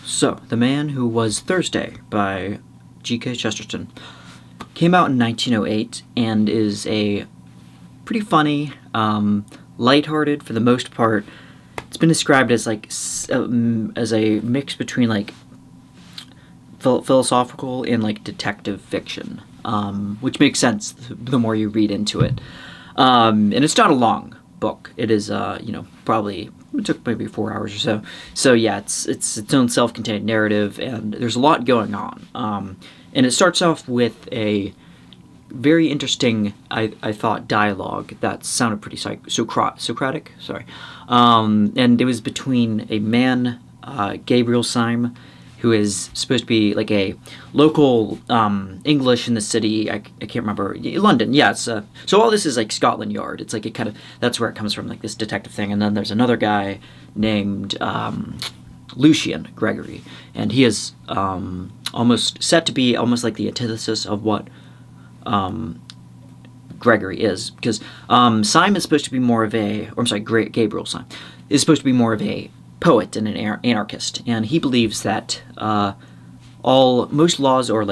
So, The Man Who Was Thursday by G.K. Chesterton came out in 1908 and is a pretty funny, lighthearted for the most part. It's been described as as a mix between philosophical and detective fiction, which makes sense the more you read into it. And it's not a long book. It is, probably it took maybe 4 hours or so. So yeah, it's its own self-contained narrative, and there's a lot going on. And it starts off with a very interesting, I thought, dialogue that sounded pretty Socratic. Sorry, and it was between a man, Gabriel Syme, who is supposed to be like a local English in the city. I can't remember. London, yes. So all this is like Scotland Yard. It's like it kind of, that's where it comes from, like this detective thing. And then there's another guy named Lucian Gregory, and he is almost set to be almost like the antithesis of what Gregory is, because Syme is supposed to be more of Gabriel Syme is supposed to be more of a poet and an anarchist, and he believes that most laws are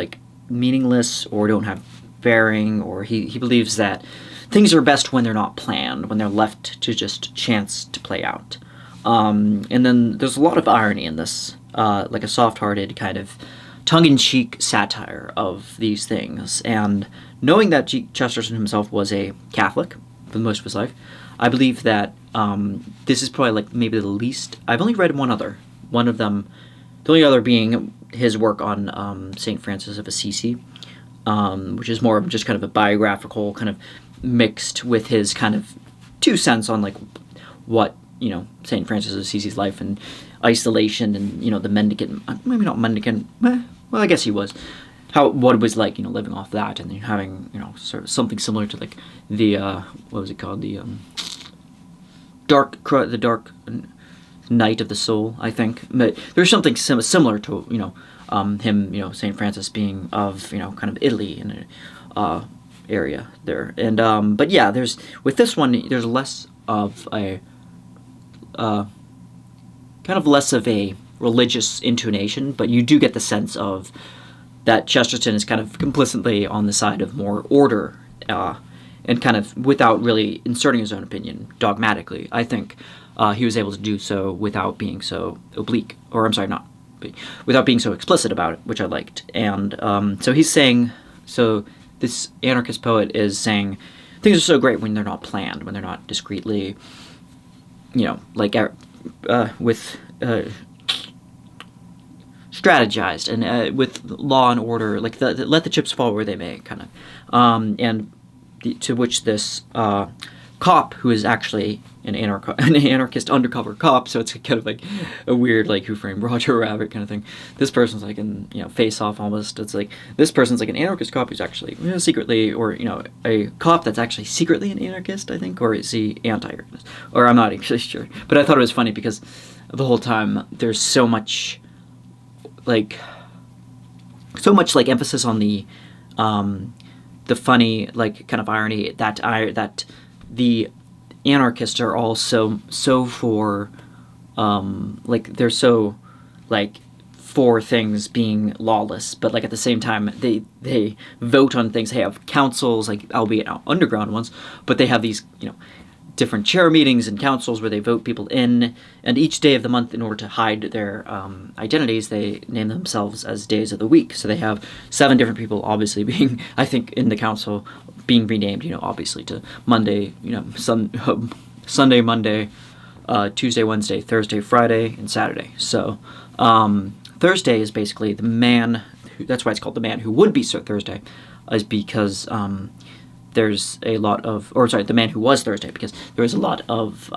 meaningless or don't have bearing, or he believes that things are best when they're not planned, when they're left to just chance to play out. And then there's a lot of irony in this, like a soft-hearted kind of tongue-in-cheek satire of these things. And knowing that Chesterton himself was a Catholic for most of his life, I believe that this is probably maybe the least. I've only read one other. One of them, the only other being his work on St. Francis of Assisi, which is more of just kind of a biographical, kind of mixed with his kind of 2 cents on what St. Francis of Assisi's life and isolation and the mendicant, maybe not mendicant. Well, I guess he was. What it was like, living off that, and then having, sort of something similar to the what was it called, the dark night of the soul, I think. But there's something similar to him, Saint Francis being of kind of Italy in an area there, and but yeah, with this one there's less of a kind of less of a religious intonation, but you do get the sense of that Chesterton is kind of complicitly on the side of more order, and kind of without really inserting his own opinion dogmatically. I think he was able to do so without being so oblique, or without being so explicit about it, which I liked. And so he's saying, this anarchist poet is saying, things are so great when they're not planned, when they're not discreetly, with strategized, and with law and order, let the chips fall where they may, kind of. To which this cop, who is actually an anarchist undercover cop, so it's kind of like a weird, Who Framed Roger Rabbit kind of thing. This person's in Face Off almost. It's this person's an anarchist cop who's actually secretly, or a cop that's actually secretly an anarchist, I think, or is he anti-anarchist? Or I'm not actually sure. But I thought it was funny because the whole time there's so much emphasis on the funny, kind of irony that the anarchists are all so for they're so for things being lawless, but at the same time they vote on things. They have councils, albeit underground ones, but they have these different chair meetings and councils where they vote people in, and each day of the month, in order to hide their identities, they name themselves as days of the week. So they have 7 different people, obviously being, I think, in the council, being renamed, obviously to Monday, Sunday, Monday, Tuesday, Wednesday, Thursday, Friday, and Saturday. So Thursday is basically the man, that's why it's called The Man Who Would Be Sir Thursday, is because there's a lot of, The Man Who Was Thursday, because there was a lot of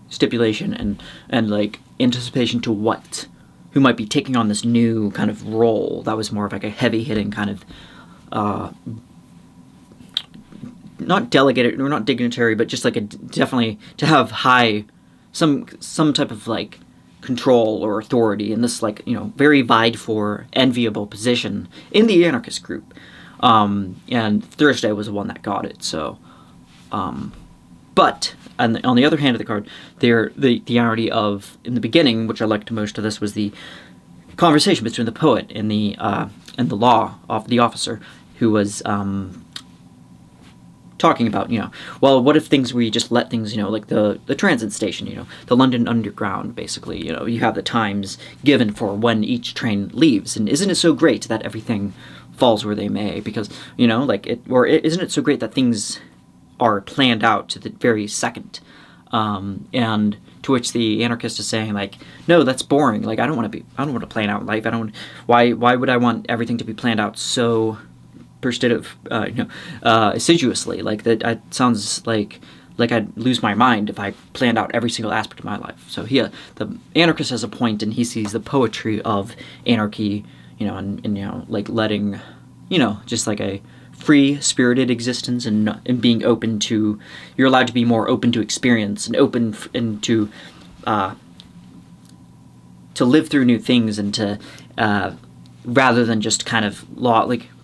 stipulation and anticipation to who might be taking on this new kind of role that was more of a heavy-hitting kind of not delegated or not dignitary, but just definitely to have some type of control or authority in this very vied for, enviable position in the anarchist group. And Thursday was the one that got it. So But on the other hand of the card, the irony of in the beginning, which I liked most of this, was the conversation between the poet and the officer, who was talking about, well, what if we just let things, like the transit station, the London Underground, basically, you have the times given for when each train leaves, and isn't it so great that everything falls where they may? Because, isn't it so great that things are planned out to the very second? And to which the anarchist is saying, like, no, that's boring. Like, I don't want to plan out life. Why would I want everything to be planned out so assiduously? Like, that sounds like I'd lose my mind if I planned out every single aspect of my life. So the anarchist has a point, and he sees the poetry of anarchy, and like letting, just like a free-spirited existence, and being open to, you're allowed to be more open to experience, and open and to live through new things, and to rather than just kind of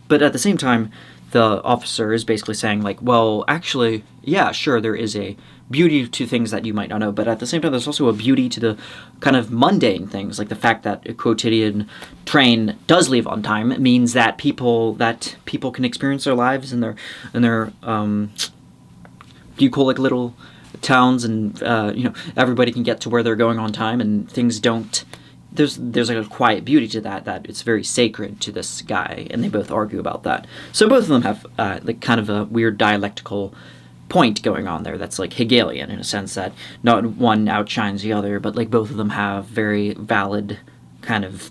but at the same time, the officer is basically saying, like, well, actually, yeah, sure, there is a beauty to things that you might not know, but at the same time, there's also a beauty to the kind of mundane things, like the fact that a quotidian train does leave on time means that people can experience their lives in their bucolic little towns, and everybody can get to where they're going on time, and things don't. There's like a quiet beauty to that it's very sacred to this guy, and they both argue about that. So both of them have like kind of a weird dialectical point going on there that's like Hegelian, in a sense that not one outshines the other, but like both of them have very valid kind of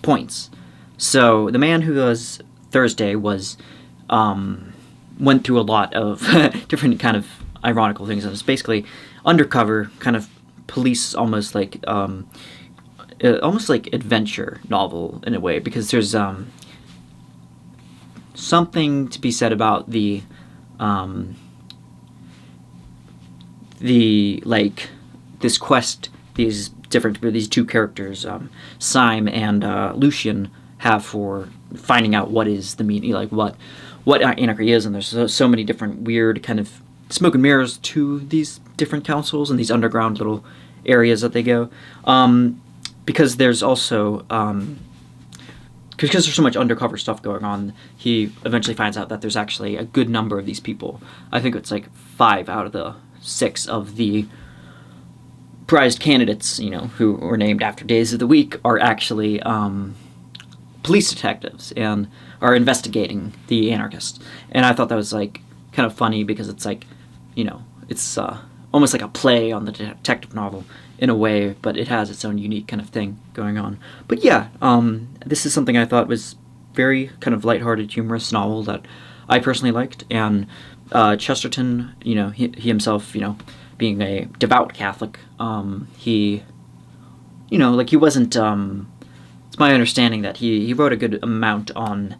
points. So the man who was Thursday was went through a lot of different kind of ironical things. It was basically undercover kind of police, almost like adventure novel in a way, because there's something to be said about the like this quest these two characters, Syme and Lucian, have for finding out what is the meaning, like what anarchy is. And there's so many different weird kind of smoke and mirrors to these different councils and these underground little areas that they go. Because there's also, because there's so much undercover stuff going on, he eventually finds out that there's actually a good number of these people. I think it's like 5 out of the 6 of the prized candidates, who were named after days of the week, are actually police detectives and are investigating the anarchists. And I thought that was like kind of funny, because it's like, it's almost like a play on the detective novel in a way, but it has its own unique kind of thing going on. But yeah, this is something I thought was very kind of lighthearted, humorous novel that I personally liked. And Chesterton, he himself, being a devout Catholic, he wasn't, it's my understanding that he wrote a good amount on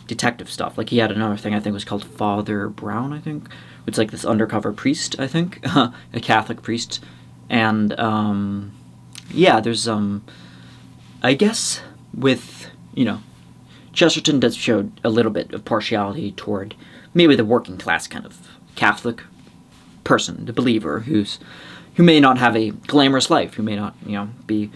detective stuff. Like, he had another thing I think was called Father Brown, I think. It's like this undercover priest, I think, a Catholic priest. And yeah, there's I guess with Chesterton does show a little bit of partiality toward maybe the working class kind of Catholic person, the believer, who may not have a glamorous life, who may not be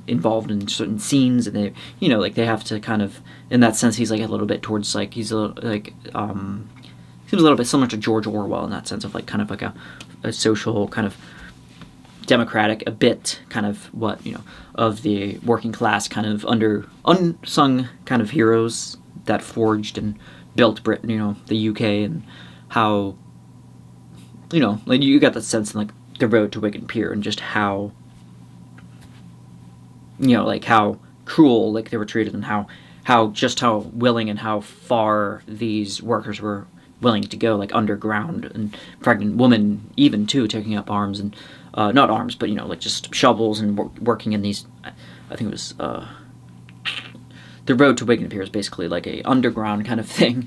involved in certain scenes, and they they have to kind of, in that sense, he's like a little bit towards, like, he's a little like seems a little bit similar to George Orwell in that sense of like kind of like a social kind of democratic, a bit kind of what of the working class kind of unsung kind of heroes that forged and built Britain, the UK, and how like you got that sense in like The Road to Wigan Pier, and just how like how cruel like they were treated, and how willing and how far these workers were willing to go, like underground, and pregnant women even too taking up arms, and not arms, but like just shovels, and working in these, I think it was The Road to Wigan Pier is basically like a underground kind of thing,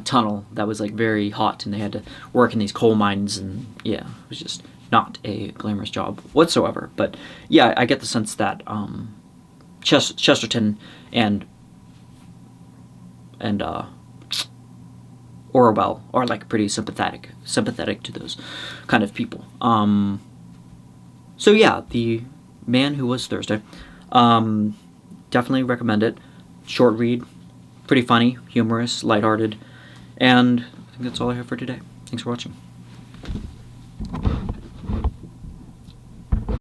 tunnel that was like very hot, and they had to work in these coal mines, and yeah, it was just not a glamorous job whatsoever. But yeah, I get the sense that Chesterton and Orwell are like pretty sympathetic to those kind of people. So yeah, The Man Who Was Thursday. Definitely recommend it. Short read, pretty funny, humorous, lighthearted, and I think that's all I have for today. Thanks for watching.